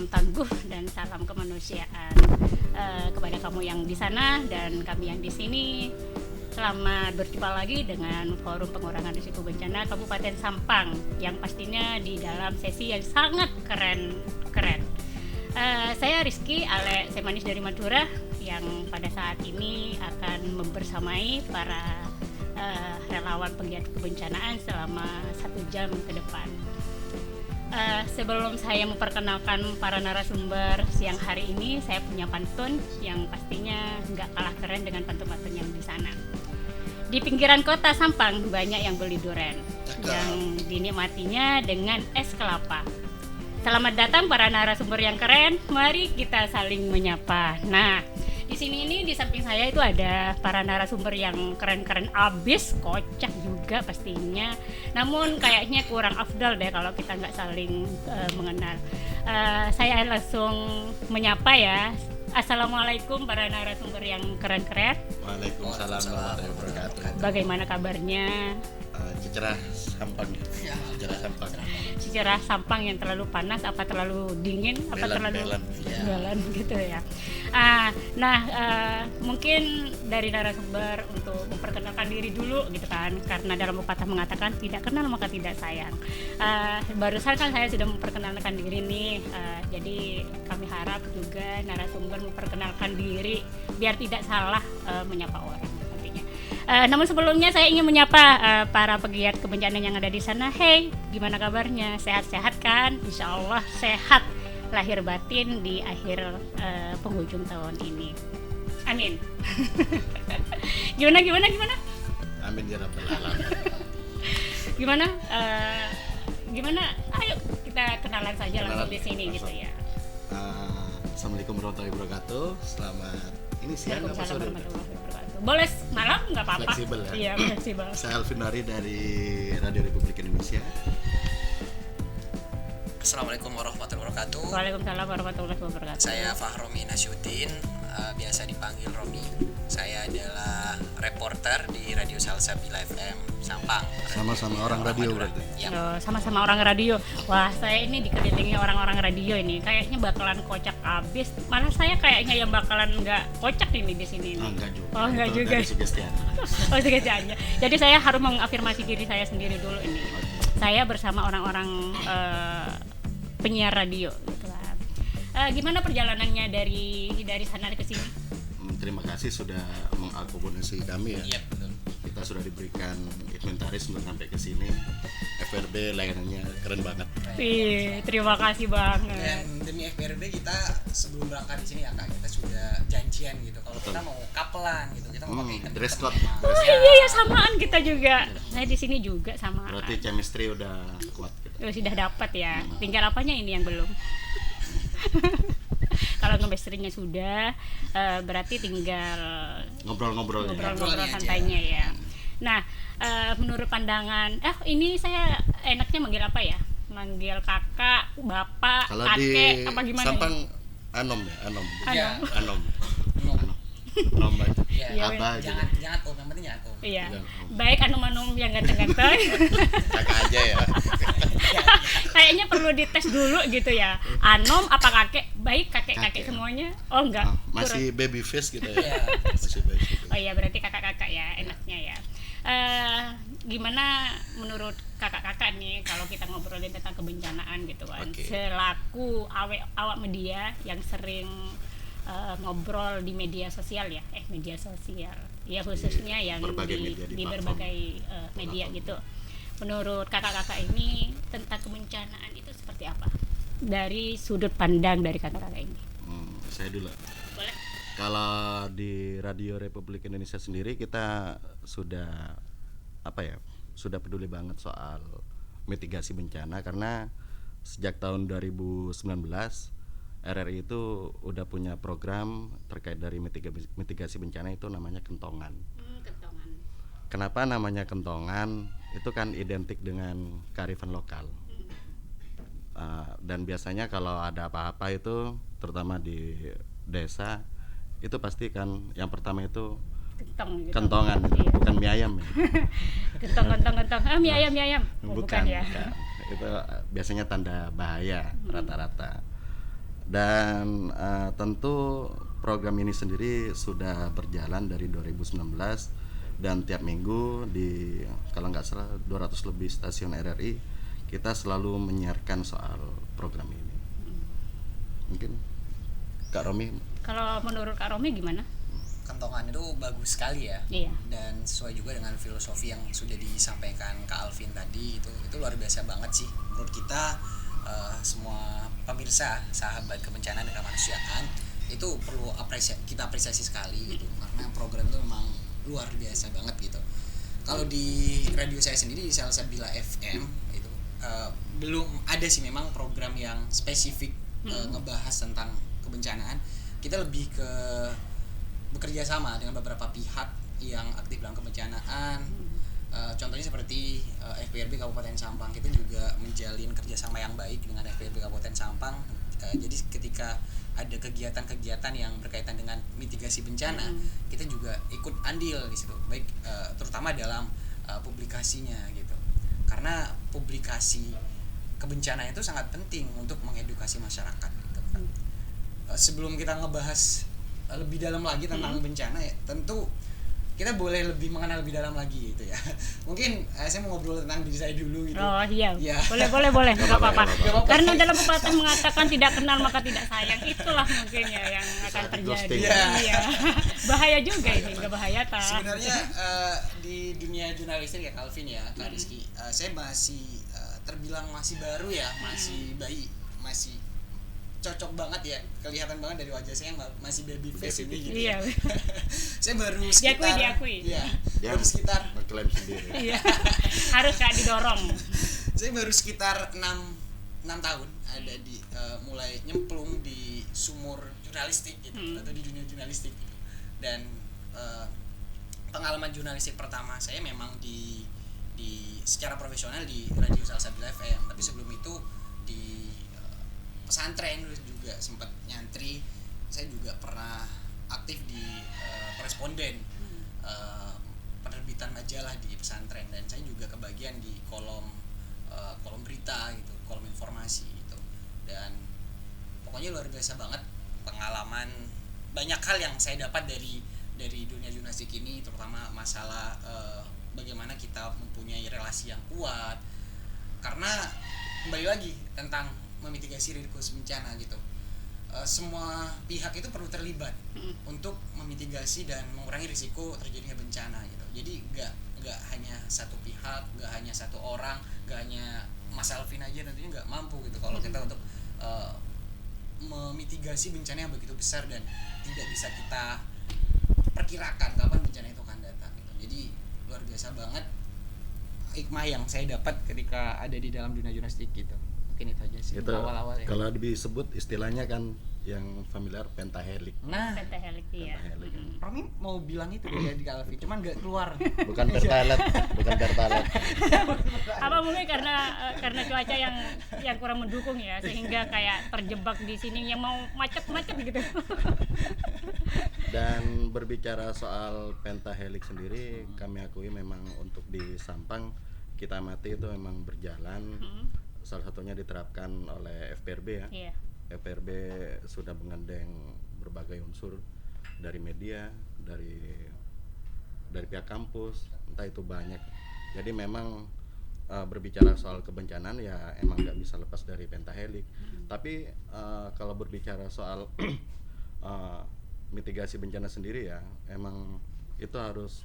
salam tangguh dan salam kemanusiaan kepada kamu yang di sana dan kami yang di sini. Selamat berjumpa lagi dengan Forum Pengurangan Risiko Bencana Kabupaten Sampang yang pastinya di dalam sesi yang sangat keren. Saya Rizky Ale Semanis dari Madura yang pada saat ini akan membersamai para relawan penggiat kebencanaan selama 1 jam ke depan. Sebelum saya memperkenalkan para narasumber siang hari ini, saya punya pantun yang pastinya nggak kalah keren dengan pantun-pantun yang di sana. Di pinggiran kota Sampang banyak yang beli duren yang dinikmatinya dengan es kelapa. Selamat datang para narasumber yang keren, mari kita saling menyapa. Nah, di sini ini di samping saya itu ada para narasumber yang keren-keren abis, kocak juga pastinya. Namun kayaknya kurang afdal deh kalau kita nggak saling mengenal. Saya langsung menyapa ya. Assalamualaikum para narasumber yang keren-keren. Waalaikumsalam warahmatullahi wabarakatuh. Bagaimana kabarnya? Cicerah Sampang. Cicerah Sampang yang terlalu panas apa terlalu dingin apa terlalu belan gitu ya. Mungkin dari narasumber untuk memperkenalkan diri dulu gitu kan, karena dalam pepatah mengatakan tidak kenal maka tidak sayang. Barusan kan saya sudah memperkenalkan diri nih, jadi kami harap juga narasumber memperkenalkan diri biar tidak salah menyapa orang nantinya. Namun sebelumnya saya ingin menyapa para pegiat kebencanaan yang ada di sana. Hey, gimana kabarnya? Sehat-sehat kan? Insya Allah sehat lahir batin di akhir penghujung tahun ini. Amin. Gimana? Amin ya rabbal alamin. Gimana? Ayo kita kenalan saja langsung di sini gitu ya. Assalamualaikum warahmatullahi wabarakatuh. Selamat ini siang apa sore? Boleh malam nggak apa-apa. Fleksibel ya. Iya, fleksibel. Saya Alvin Nari dari Radio Republik Indonesia. Assalamualaikum warahmatullahi wabarakatuh. Waalaikumsalam warahmatullahi wabarakatuh. Saya Fahromi Nasyuddin, biasa dipanggil Romi. Saya adalah reporter di Radio Salsa Bila FM Sampang. Sama-sama orang radio berarti. Ya. Sama-sama orang radio. Wah, saya ini dikelilingi orang-orang radio ini. Kayaknya bakalan kocak abis. Malah saya kayaknya yang bakalan nggak kocak ini di sini. Enggak juga. Oh, enggak itu juga. Dari sugesti Anda. Oh, sugesti aja. Jadi saya harus mengafirmasi diri saya sendiri dulu ini. Saya bersama orang-orang penyiar radio gitu kan. Gimana perjalanannya dari sana ke sini? Terima kasih sudah mengakomodasi kami ya. Iya, betul. Kita sudah diberikan inventaris untuk sampai ke sini. FRB layanannya keren banget. Terima kasih banget. Dan demi FBRB kita sebelum berangkat di sini ya Kak, kita sudah janjian gitu. Kalau kita mau kapelan gitu, kita mau pakai dress code. Oh iya samaan kita juga. Saya di sini juga sama. Berarti chemistry udah kuat gitu. Sudah dapat ya. Tinggal apanya ini yang belum? Kalau chemistry-nya sudah, berarti tinggal ngobrol-ngobrol santainya ya. Nah, menurut pandangan, ini saya enaknya manggil apa ya? Manggil kakak, bapak, kalau kakek, di apa gimana? Sampang nih? Anom. Iya. Anom aja. Ya, Abah aja. jangan om, yang penting jangan om. Iya. Jangan om. Baik anum-anum yang ganteng-ganteng. Kakak aja ya. Kayaknya perlu dites dulu gitu ya. Anom apa kakek? Baik kakek-kakek Kakek. semuanya. Oh enggak. Masih baby face gitu ya. Iya. Masih baby face. Oh iya berarti kakak-kakak ya enaknya ya. Gimana menurut kakak-kakak nih kalau kita ngobrolin tentang kebencanaan gitu kan. Oke. Selaku awak media yang sering ngobrol di media sosial ya. Media sosial. Ya khususnya yang berbagai media, di platform. berbagai media gitu. Menurut kakak-kakak ini tentang kebencanaan itu seperti apa? Dari sudut pandang dari kakak-kakak ini. Saya dulu. Boleh? Kalau di Radio Republik Indonesia sendiri kita sudah sudah peduli banget soal mitigasi bencana karena sejak tahun 2019 RRI itu udah punya program terkait dari mitigasi bencana itu namanya kentongan. Kentongan. Kenapa namanya kentongan? Itu kan identik dengan kearifan lokal. Dan biasanya kalau ada apa-apa itu terutama di desa itu pasti kan yang pertama itu Gitu. kentongan itu, Iya. bukan mie ayam ya. Kentong. Mie ayam. Oh, bukan ya. Bukan. Itu biasanya tanda bahaya rata-rata. Dan tentu program ini sendiri sudah berjalan dari 2019 dan tiap minggu di kalau nggak salah 200 lebih stasiun RRI kita selalu menyiarkan soal program ini. Mungkin Kak Romi. Kalau menurut Kak Romi gimana? Kentongan itu bagus sekali ya. Iya. Dan sesuai juga dengan filosofi yang sudah disampaikan Kak Alvin tadi, itu luar biasa banget sih menurut kita. Semua pemirsa sahabat kebencanaan dan kemanusiaan itu perlu kita apresiasi sekali gitu, karena program itu memang luar biasa banget gitu. Kalau di radio saya sendiri di Salsabila FM itu belum ada sih memang program yang spesifik ngebahas tentang kebencanaan. Kita lebih ke bekerja sama dengan beberapa pihak yang aktif dalam kebencanaan. Contohnya seperti FPRB Kabupaten Sampang, kita juga menjalin kerjasama yang baik dengan FPRB Kabupaten Sampang. Jadi ketika ada kegiatan-kegiatan yang berkaitan dengan mitigasi bencana, kita juga ikut andil di situ, baik terutama dalam publikasinya gitu. Karena publikasi kebencanaan itu sangat penting untuk mengedukasi masyarakat gitu. Sebelum kita ngebahas lebih dalam lagi tentang bencana ya, tentu kita boleh lebih mengenal lebih dalam lagi gitu ya. Mungkin saya mau ngobrol tentang diri saya dulu gitu. Oh iya, Ya. boleh, nggak apa-apa. Nggak apa-apa. Karena dalam pepatah mengatakan tidak kenal maka tidak sayang, itulah mungkin ya yang akan terjadi. ghosting. Iya. Bahaya juga ini, nggak bahaya tak? Sebenarnya di dunia jurnalistik ya Calvin ya, Kak Rizky, saya masih terbilang masih baru ya, masih bayi, masih cocok banget ya, kelihatan banget dari wajah saya yang masih baby face ini gitu. Iya. Saya baru sekitar Diakui. Iya. Dia Baru sekitar mengklaim sendiri. Iya. Harus Kak didorong. saya baru sekitar 6 tahun ada di mulai nyemplung di sumur jurnalistik gitu, atau di dunia jurnalistik gitu. Dan pengalaman jurnalistik pertama saya memang di secara profesional di Radio Salsabila FM, tapi sebelum itu di pesantren juga sempat nyantri. Saya juga pernah aktif di koresponden penerbitan majalah di pesantren, dan saya juga kebagian di kolom berita gitu, kolom informasi gitu. Dan pokoknya luar biasa banget pengalaman, banyak hal yang saya dapat dari dunia jurnalistik ini, terutama masalah bagaimana kita mempunyai relasi yang kuat, karena kembali lagi tentang memitigasi risiko bencana gitu. Semua pihak itu perlu terlibat untuk memitigasi dan mengurangi risiko terjadinya bencana gitu. Jadi nggak hanya satu pihak, nggak hanya satu orang, nggak hanya Mas Alvin aja nantinya nggak mampu gitu kalau kita untuk memitigasi bencana yang begitu besar dan tidak bisa kita perkirakan kapan bencana itu akan datang gitu. Jadi luar biasa banget hikmah yang saya dapat ketika ada di dalam dunia jurnalistik gitu. Mungkin itu aja sih Itu awal-awal ya. kalau disebut istilahnya kan yang familiar pentahelik. Nah, Pentahelik ya. Pentahelik. Romi mau bilang itu dia di Calvin, cuman nggak keluar. Bukan pertalet, bukan pertalet. Apa mungkin karena cuaca yang kurang mendukung ya, sehingga kayak terjebak di sini yang mau macet-macet gitu. Dan berbicara soal pentahelik sendiri, kami akui memang untuk di Sampang kita amati itu memang berjalan. Salah satunya diterapkan oleh FPRB ya. Iya. FPRB sudah menggandeng berbagai unsur dari media, dari pihak kampus, entah itu banyak. Jadi memang berbicara soal kebencanaan ya emang nggak bisa lepas dari pentahelik. Tapi kalau berbicara soal mitigasi bencana sendiri ya emang itu harus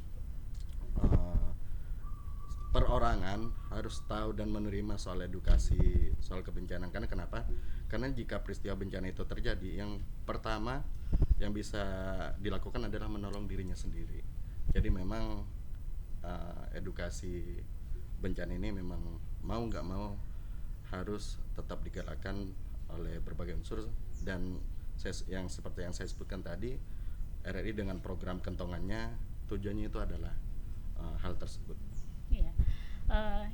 perorangan harus tahu dan menerima soal edukasi soal kebencanaan. Karena kenapa? Karena jika peristiwa bencana itu terjadi, yang pertama yang bisa dilakukan adalah menolong dirinya sendiri. Jadi memang edukasi bencana ini memang mau nggak mau harus tetap digalakkan oleh berbagai unsur. Dan yang seperti yang saya sebutkan tadi, RRI dengan program kentongannya tujuannya itu adalah hal tersebut. Iya.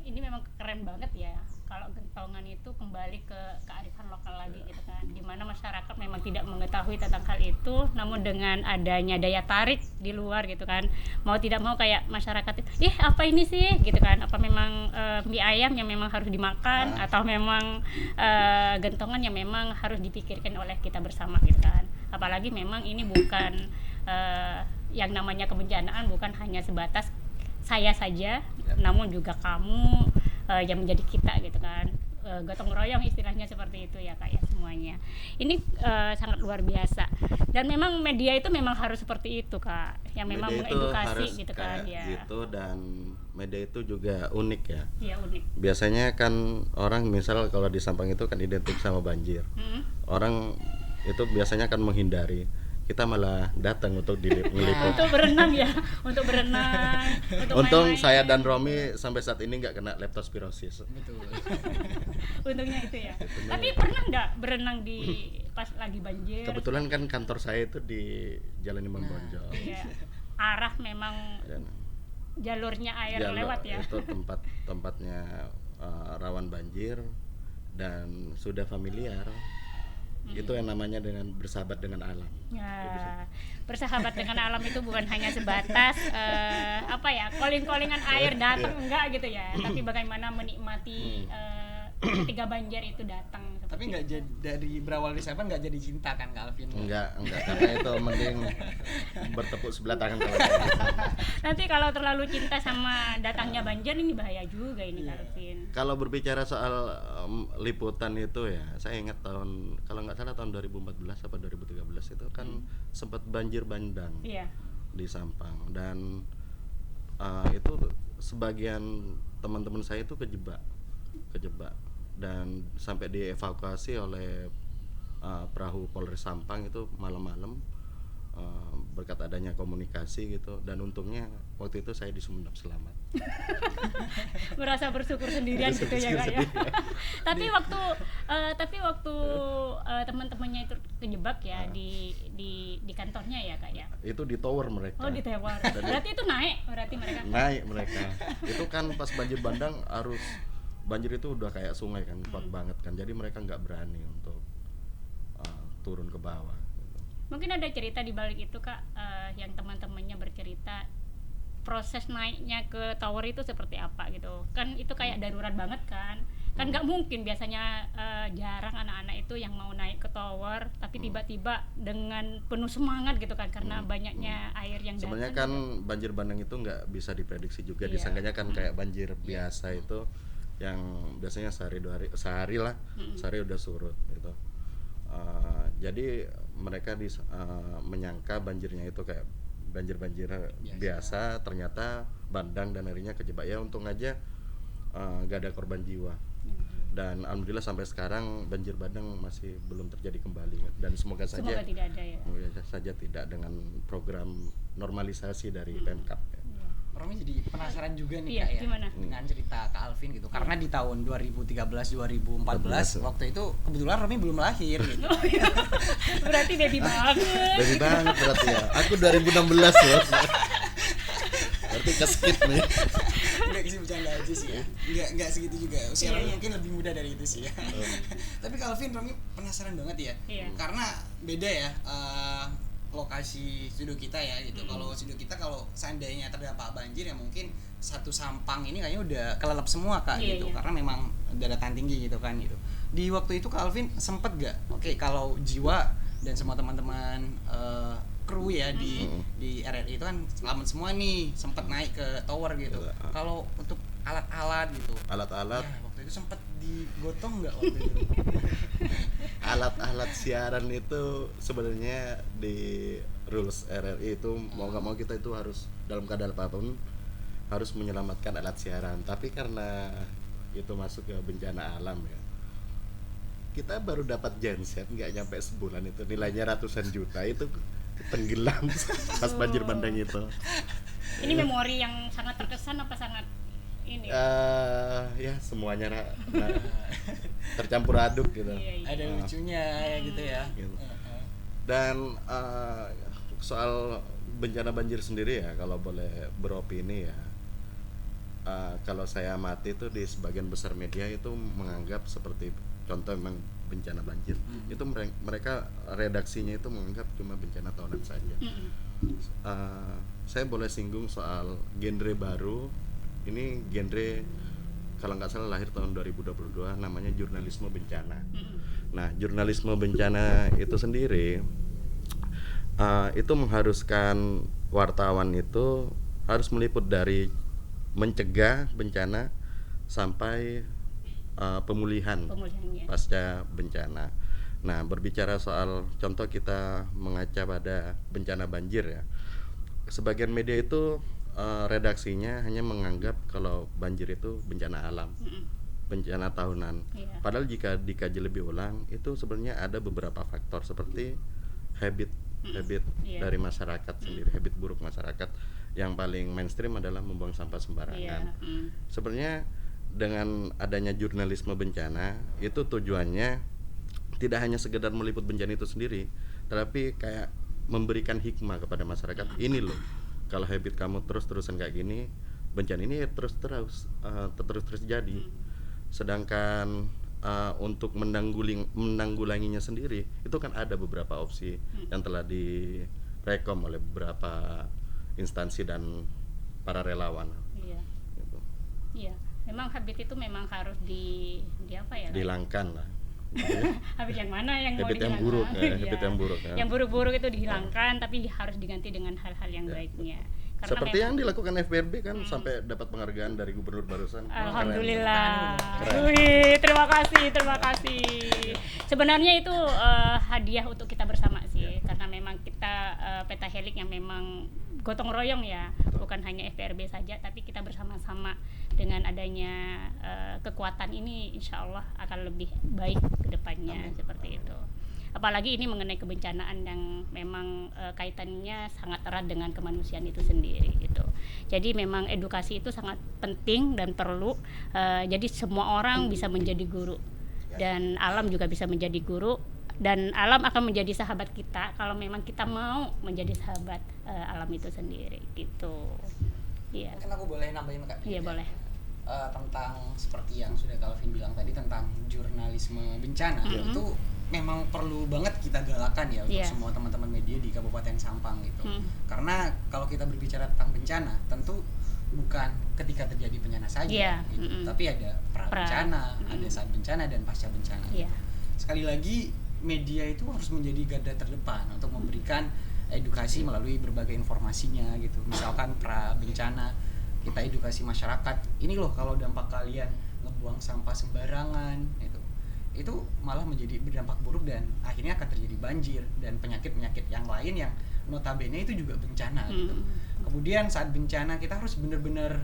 ini memang keren banget ya kalau gentongan itu kembali ke kearifan lokal lagi gitu kan, dimana masyarakat memang tidak mengetahui tentang hal itu, namun dengan adanya daya tarik di luar gitu kan, mau tidak mau kayak masyarakat itu, apa ini sih gitu kan, apa memang mie ayam yang memang harus dimakan atau memang gentongan yang memang harus dipikirkan oleh kita bersama gitu kan. Apalagi memang ini bukan yang namanya kebencanaan bukan hanya sebatas saya saja, namun juga kamu yang menjadi kita gitu kan, gotong royong istilahnya seperti itu ya Kak ya semuanya. Ini sangat luar biasa dan memang media itu memang harus seperti itu Kak, yang memang Media itu mengedukasi harus gitu kan kayak ya. gitu, dan media itu juga unik ya. Iya unik. Biasanya kan orang misal kalau di Sampang itu kan identik sama banjir. Orang itu biasanya kan menghindari. Kita malah datang untuk meliput. Untuk berenang ya, untuk berenang, untuk Untung main-main. saya dan Romi sampai saat ini nggak kena leptospirosis. Betul. Untungnya itu ya. Tapi pernah nggak berenang di pas lagi banjir? Kebetulan kan kantor saya itu di Jalan Imam Bonjol. Iya. Arah memang Dan jalurnya air jalur lewat ya. itu tempatnya rawan banjir dan sudah familiar. Itu yang namanya dengan bersahabat dengan alam. Ya, bersahabat dengan alam itu bukan hanya sebatas calling-callingan air datang enggak gitu ya, tapi bagaimana menikmati ketika banjir itu datang. Tapi nggak jadi, dari berawal dari siapa nggak jadi cinta kan Kak Alvin? Enggak, karena itu mending bertepuk sebelah tangan kalau kayak gitu. Nanti kalau terlalu cinta sama datangnya banjir ini bahaya juga ini Calvin. Kalau berbicara soal liputan itu ya, saya ingat kalau nggak salah tahun 2014 apa 2013 itu kan sempat banjir bandang Iya. di Sampang, dan itu sebagian teman-teman saya itu kejebak dan sampai dievakuasi oleh perahu Polres Sampang itu malam-malam berkat adanya komunikasi gitu, dan untungnya waktu itu saya di Sumeneb selamat. Merasa bersyukur sendirian gitu ya Kak ya. Tapi waktu teman-temannya itu kejebak ya di kantornya ya Kak ya. Itu di tower mereka. Oh, di tower. Berarti itu naik mereka. Itu kan pas banjir bandang, arus banjir itu udah kayak sungai kan, kuat banget kan, jadi mereka nggak berani untuk turun ke bawah gitu. Mungkin ada cerita di balik itu Kak, yang teman-temannya bercerita proses naiknya ke tower itu seperti apa gitu kan, itu kayak darurat banget kan nggak mungkin biasanya, jarang anak-anak itu yang mau naik ke tower tapi tiba-tiba dengan penuh semangat gitu kan, karena banyaknya air yang datang. Sebenarnya kan banjir bandang itu nggak bisa diprediksi juga. Iya. Disangkanya kan kayak banjir biasa itu yang biasanya sehari udah surut gitu. Jadi mereka menyangka banjirnya itu kayak banjir biasa, ternyata bandang dan akhirnya kejebak. Ya untung aja gak ada korban jiwa. Dan alhamdulillah sampai sekarang banjir bandang masih belum terjadi kembali, dan semoga tidak ada ya. Semoga saja tidak dengan program normalisasi dari Pemkab ya. Romi jadi penasaran juga nih Kak ya, gimana? dengan cerita Kak Alvin gitu, karena di tahun 2013-2014 waktu itu kebetulan Romi belum lahir gitu. Oh, iya. Berarti baby banget. Baby banget berarti ya. Aku 2016 loh. Berarti keskip nih. Enggak sih, bercanda aja sih ya. Enggak segitu juga. Usia Romi mungkin lebih muda dari itu sih ya. Tapi Kak Alvin, Romi penasaran banget ya. Iya. Karena beda ya lokasi studio kita ya gitu. Kalau studio kita kalau seandainya terdampak banjir ya mungkin satu Sampang ini kayaknya udah kelelep semua Kak gitu. Karena memang daratan tinggi gitu kan gitu. Di waktu itu Kak Alvin sempet gak? Oke, kalau Jiwa dan semua teman-teman kru ya di RRI itu kan selamat semua nih, sempet naik ke tower gitu. Kalau untuk alat-alat gitu. Alat-alat. Ya, waktu itu sempet digotong nggak waktu itu? Alat-alat siaran itu sebenarnya di rules RRI itu mau nggak mau kita itu harus dalam keadaan apapun harus menyelamatkan alat siaran. Tapi karena itu masuk ke bencana alam ya, kita baru dapat genset nggak nyampe sebulan itu nilainya ratusan juta, itu tenggelam pas banjir bandang itu. Ini memori yang sangat terkesan apa sangat ini? Ya semuanya tercampur aduk gitu. Iya. Ada lucunya ya gitu ya. Gitu. Dan soal bencana banjir sendiri ya, kalau boleh beropini ya, kalau saya amati itu di sebagian besar media itu menganggap seperti contoh memang bencana banjir itu mereka redaksinya itu menganggap cuma bencana tahunan saja. Saya boleh singgung soal genre baru. Ini genre kalau nggak salah lahir tahun 2022, namanya jurnalisme bencana. Nah, jurnalisme bencana itu sendiri itu mengharuskan wartawan itu harus meliput dari mencegah bencana sampai pemulihan pasca bencana. Nah, berbicara soal contoh kita mengaca pada bencana banjir ya. Sebagian media itu redaksinya hanya menganggap kalau banjir itu bencana alam, bencana tahunan. Padahal jika dikaji lebih ulang, itu sebenarnya ada beberapa faktor seperti habit dari masyarakat sendiri, habit buruk masyarakat. Yang paling mainstream adalah membuang sampah sembarangan. Sebenarnya dengan adanya jurnalisme bencana itu tujuannya tidak hanya sekedar meliput bencana itu sendiri, tetapi kayak memberikan hikmah kepada masyarakat. Ini loh, kalau habit kamu terus-terusan kayak gini, bencana ini terus jadi. Sedangkan untuk menanggulanginya sendiri itu kan ada beberapa opsi yang telah direkom oleh beberapa instansi dan para relawan. Gitu. Iya, memang habit itu memang harus di apa ya? Dihilangkan lah. Habit yang mana yang habit mau yang buruk, habit yang buruk. Yang buruk-buruk itu dihilangkan, tapi harus diganti dengan hal-hal yang baiknya. Karena seperti yang dilakukan FBRB kan sampai dapat penghargaan dari gubernur barusan. Alhamdulillah. Wih, terima kasih. Sebenarnya itu hadiah untuk kita bersama sih, karena memang kita Petahelix yang memang gotong royong ya, bukan hanya FBRB saja, tapi kita bersama-sama dengan adanya kekuatan ini, insya Allah akan lebih baik ke depannya. Seperti itu. Apalagi ini mengenai kebencanaan yang memang kaitannya sangat erat dengan kemanusiaan itu sendiri gitu. Jadi memang edukasi itu sangat penting dan perlu. Jadi semua orang bisa menjadi guru dan alam juga bisa menjadi guru, dan alam akan menjadi sahabat kita kalau memang kita mau menjadi sahabat alam itu sendiri gitu. Iya. Mungkin aku boleh nambahin Kak? Iya, boleh. Tentang seperti yang sudah Calvin bilang tadi tentang jurnalisme bencana, itu memang perlu banget kita galakan ya untuk semua teman-teman media di Kabupaten Sampang gitu. Karena kalau kita berbicara tentang bencana, tentu bukan ketika terjadi bencana saja gitu. Tapi ada pra-bencana, ada saat bencana dan pasca bencana. Sekali lagi media itu harus menjadi garda terdepan untuk memberikan edukasi melalui berbagai informasinya gitu. Misalkan pra-bencana, kita edukasi masyarakat, ini loh kalau dampak kalian ngebuang sampah sembarangan itu malah menjadi berdampak buruk dan akhirnya akan terjadi banjir dan penyakit-penyakit yang lain yang notabene itu juga bencana gitu. Kemudian saat bencana kita harus benar-benar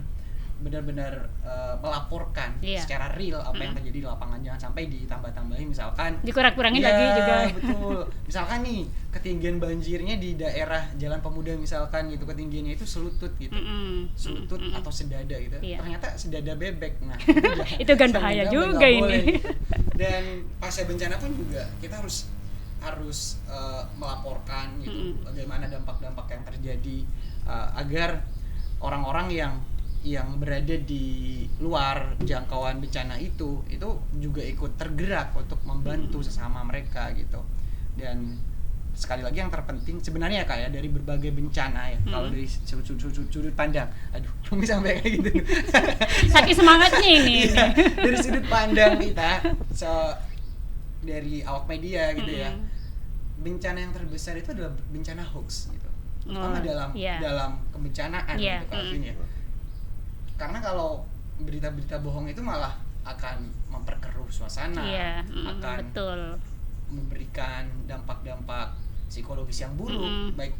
melaporkan secara real apa yang terjadi di lapangan, jangan sampai ditambah-tambahin, misalkan dikurang-kurangin lagi juga. Betul. Misalkan nih ketinggian banjirnya di daerah Jalan Pemuda misalkan gitu, ketinggiannya itu selutut gitu. Selutut atau sedada gitu. Ternyata sedada bebek. Nah, itu kan bahaya juga ini. Gitu. Dan pasca bencana pun juga kita harus melaporkan gitu bagaimana dampak-dampak yang terjadi agar orang-orang yang berada di luar jangkauan bencana itu juga ikut tergerak untuk membantu sesama mereka gitu. Dan sekali lagi yang terpenting sebenarnya Kak ya, dari berbagai bencana ya, kalau dari sudut pandang, belum sampai kayak gitu. Saking semangatnya ini. Dari sudut pandang kita, dari awak media gitu ya, bencana yang terbesar itu adalah bencana hoax gitu. Terutama dalam kebencanaan gitu Calvin ya. Karena kalau berita-berita bohong itu malah akan memperkeruh suasana, akan memberikan dampak-dampak psikologis yang buruk, baik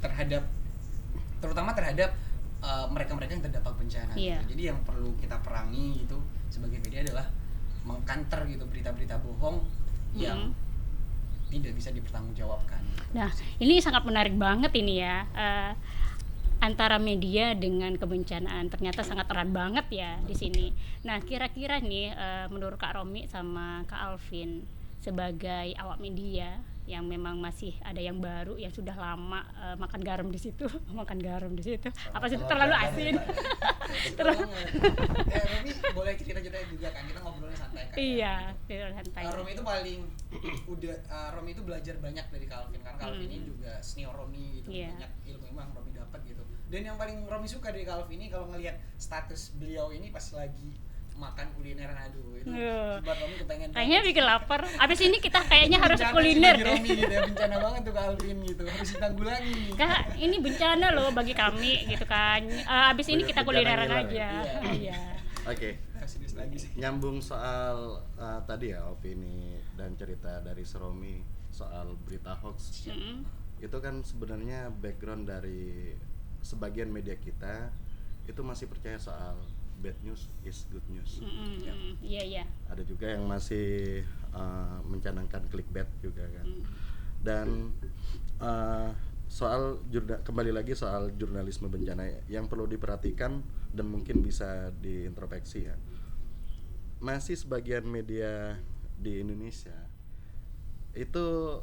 terutama terhadap mereka-mereka yang terdampak bencana gitu. Jadi yang perlu kita perangi gitu sebagai media adalah mengkanter gitu berita-berita bohong yang tidak bisa dipertanggungjawabkan gitu. Nah, ini sangat menarik banget ini ya. Antara media dengan kebencanaan ternyata sangat erat banget ya di sini. Nah, kira-kira nih menurut Kak Romi sama Kak Alvin sebagai awak media yang memang masih ada yang baru yang sudah lama makan garam di situ makan garam di situ apa sih terlalu asin. Terlalu Romi boleh cerita-cerita juga kan, kita ngobrolnya santai kan. Iya, santai. Romi itu paling Romi itu belajar banyak dari Calvin kan. Calvin ini juga senior Romi gitu, Iya. banyak ilmu yang Romi dapat gitu. Dan yang paling Romi suka dari Calvin ini kalau ngelihat status beliau ini pas lagi makan kuliner, aduh itu buat Romi kepengen Kayaknya banget. bikin lapar. Abis ini kita kayaknya harus Bencana kuliner sih bagi deh. Romi gitu ya, bencana banget tuh Calvin gitu, harus ditanggulangi nih. Kak, ini bencana loh bagi kami gitu kan. Abis ini kita kulineran Bencana aja. ngiler. Iya. Oke. Nah, serius lagi sih. Nyambung soal tadi ya opini dan cerita dari Seromi soal berita hoax. Mm-mm. Itu kan sebenarnya background dari sebagian media kita itu masih percaya soal bad news is good news. Mm-mm. Iya. Ada juga yang masih mencanangkan clickbait juga kan. Dan kembali lagi soal jurnalisme bencana yang perlu diperhatikan dan mungkin bisa diintrospeksi ya. Masih sebagian media di Indonesia itu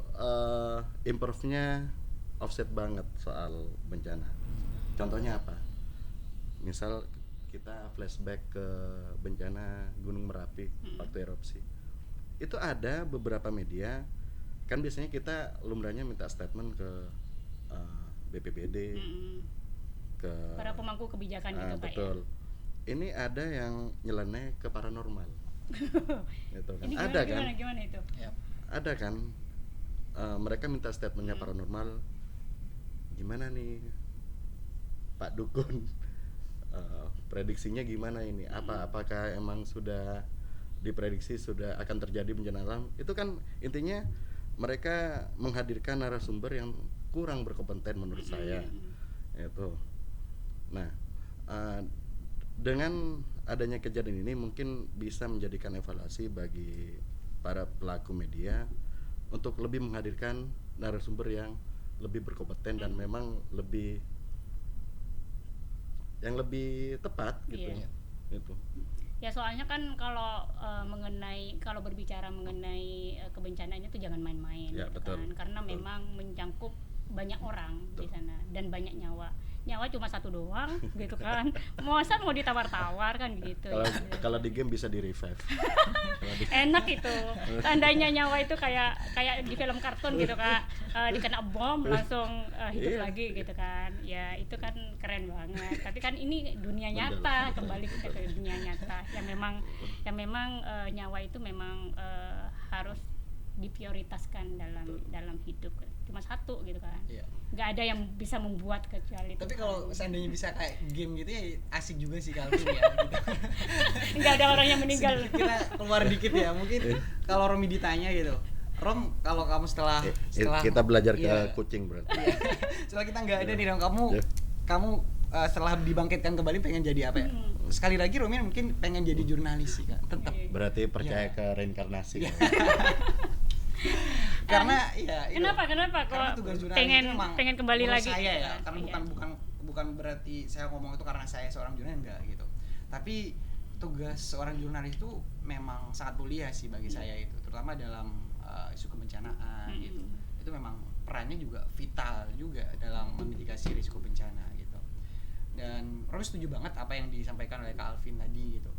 improve-nya offset banget soal bencana. Contohnya apa? Misal kita flashback ke bencana Gunung Merapi waktu erupsi. Itu ada beberapa media, kan biasanya kita lumrahnya minta statement ke BPBD, ke Para pemangku kebijakan gitu Pak betul. Ini ada yang nyeleneh ke paranormal. Gitu ya. kan. Ini Ada kan? gimana itu? Ya. Ada kan? Mereka minta statementnya paranormal. Gimana nih Pak Dukun? Prediksinya gimana ini? Apakah emang sudah diprediksi sudah akan terjadi bencana alam? Itu kan intinya mereka menghadirkan narasumber yang kurang berkompeten menurut saya. Itu. Nah, dengan adanya kejadian ini mungkin bisa menjadikan evaluasi bagi para pelaku media untuk lebih menghadirkan narasumber yang lebih berkompeten dan memang lebih tepat gitu. Iya. Gitu. Ya soalnya kan kalau berbicara mengenai kebencanaan itu jangan main-main Ya, gitu betul. kan. Karena Betul. memang mencangkup banyak orang di Betul. sana dan banyak nyawa cuma satu doang gitu kan. Masa mau ditawar-tawar kan gitu. Kalau di game bisa di revive. Enak itu. Tandanya nyawa itu kayak di film kartun gitu Kak. Dikena bom langsung hidup Iya. lagi gitu kan. Ya itu kan keren banget. Tapi kan ini dunia nyata, kembali ke dunia nyata. Yang memang nyawa itu memang harus diprioritaskan dalam hidup. Cuma satu gitu kan. Iya. Nggak ada yang bisa membuat kecuali Tapi Tuhan. kalau seandainya bisa kayak game gitu ya asik juga sih Calvin ya gitu. nggak ada orang yang meninggal. Sedikit kita keluar dikit ya, mungkin kalau Romi ditanya gitu, Rom, kalau kamu setelah Kita belajar ke Iya. kucing berarti. Iya. Setelah kita nggak ada nih Rom, Iya. kamu setelah dibangkitkan kembali pengen jadi apa ya? Sekali lagi Romi mungkin pengen jadi jurnalis sih Kak, tetap. Berarti percaya Iya. ke reinkarnasi. Karena ya itu. Kenapa Karena kok tugas jurnalis pengen itu memang pengen kembali menurut lagi saya gitu ya, kan? karena Iya. bukan berarti saya ngomong itu karena saya seorang jurnalis, enggak gitu. Tapi tugas seorang jurnalis itu memang sangat mulia sih bagi saya itu, terutama dalam isu kebencanaan gitu. Itu memang perannya juga vital juga dalam memitigasi risiko bencana gitu. Dan Romi setuju banget apa yang disampaikan oleh Kak Alvin tadi gitu.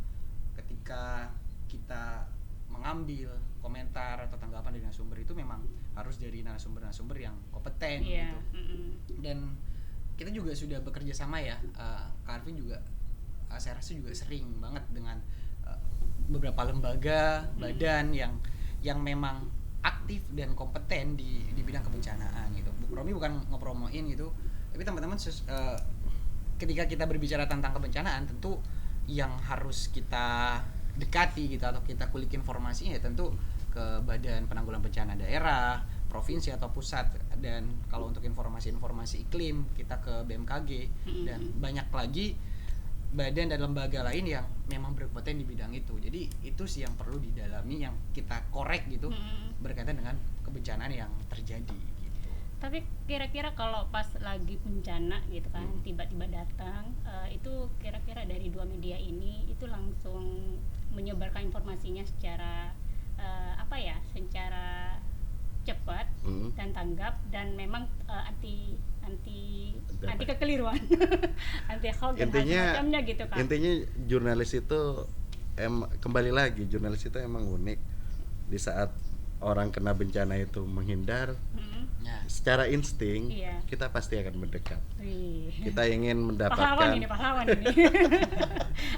Ketika kita mengambil komentar atau tanggapan dari narasumber itu memang harus dari narasumber yang kompeten Iya. gitu. Dan kita juga sudah bekerja sama ya, Kak Arvin juga saya rasa juga sering banget dengan beberapa lembaga, badan yang memang aktif dan kompeten di bidang kebencanaan gitu. Romi bukan ngepromoin gitu, tapi teman-teman ketika kita berbicara tentang kebencanaan tentu yang harus kita dekati gitu atau kita kulik informasinya ya tentu ke Badan Penanggulangan Bencana Daerah, provinsi atau pusat, dan kalau untuk informasi-informasi iklim kita ke BMKG dan banyak lagi badan dan lembaga lain yang memang berkompeten di bidang itu. Jadi itu sih yang perlu didalami, yang kita korek gitu berkaitan dengan kebencanaan yang terjadi gitu. Tapi kira-kira kalau pas lagi bencana gitu kan, tiba-tiba datang, itu kira-kira dari dua media ini itu langsung menyebarkan informasinya secara secara cepat dan tanggap, dan memang anti kekeliruan, anti hoax dan hal semacamnya gitu Kak. Intinya jurnalis itu kembali lagi, jurnalis itu emang unik. Di saat orang kena bencana itu menghindar, Ya. secara insting Iya. kita pasti akan mendekat. Wih. Kita ingin pahlawan mendapatkan ini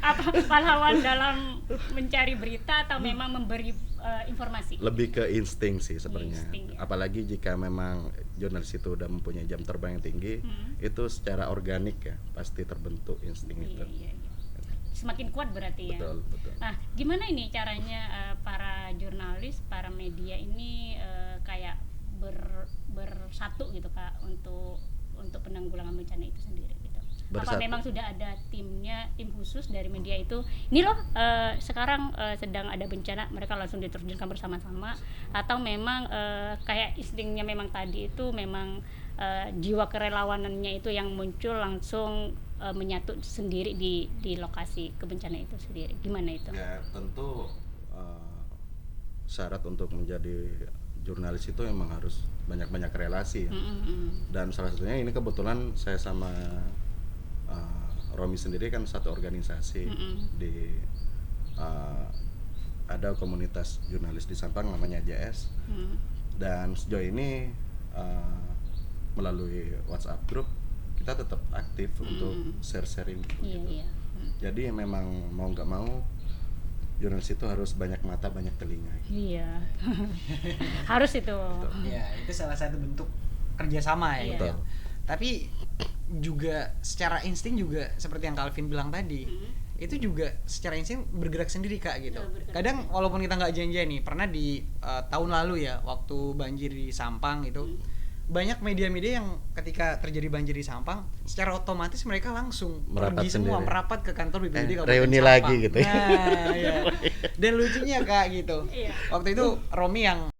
apa pahlawan dalam mencari berita atau memang memberi informasi? lebih ke insting sih sebenarnya. Insting, ya. Apalagi jika memang jurnalis itu udah mempunyai jam terbang yang tinggi, itu secara organik ya pasti terbentuk insting itu. Iya. Semakin kuat berarti ya. Betul. Nah, gimana ini caranya para jurnalis, para media ini kayak bersatu gitu Kak untuk penanggulangan bencana itu sendiri gitu. Apa Bersatu. memang sudah ada tim khusus dari media itu? Ini loh sekarang sedang ada bencana, mereka langsung diterjunkan bersama-sama, atau memang kayak instingnya memang tadi itu memang jiwa kerelawanannya itu yang muncul langsung menyatu sendiri di lokasi kebencana itu sendiri. Gimana itu? Ya tentu syarat untuk menjadi jurnalis itu emang harus banyak relasi ya. Dan salah satunya ini kebetulan saya sama Romi sendiri kan satu organisasi di ada komunitas jurnalis di Sampang namanya JS. Dan sejauh ini melalui WhatsApp group kita tetap aktif untuk share-sharing gitu. Iya. Jadi memang mau nggak mau jurnalis itu harus banyak mata banyak telinga. Iya. Harus itu. Ya, itu salah satu bentuk kerjasama ya. Iya. Gitu. Tapi juga secara insting juga seperti yang Calvin bilang tadi, itu juga secara insting bergerak sendiri Kak gitu. Kadang walaupun kita nggak janjian nih, pernah di tahun lalu ya waktu banjir di Sampang itu. Banyak media-media yang ketika terjadi banjir di Sampang, secara otomatis mereka langsung Merapat pergi semua sendiri. merapat ke kantor BPBD Kabupaten reuni Sampang. lagi gitu ya. Nah, iya. Dan lucunya Kak gitu. Iya. Waktu itu Romi yang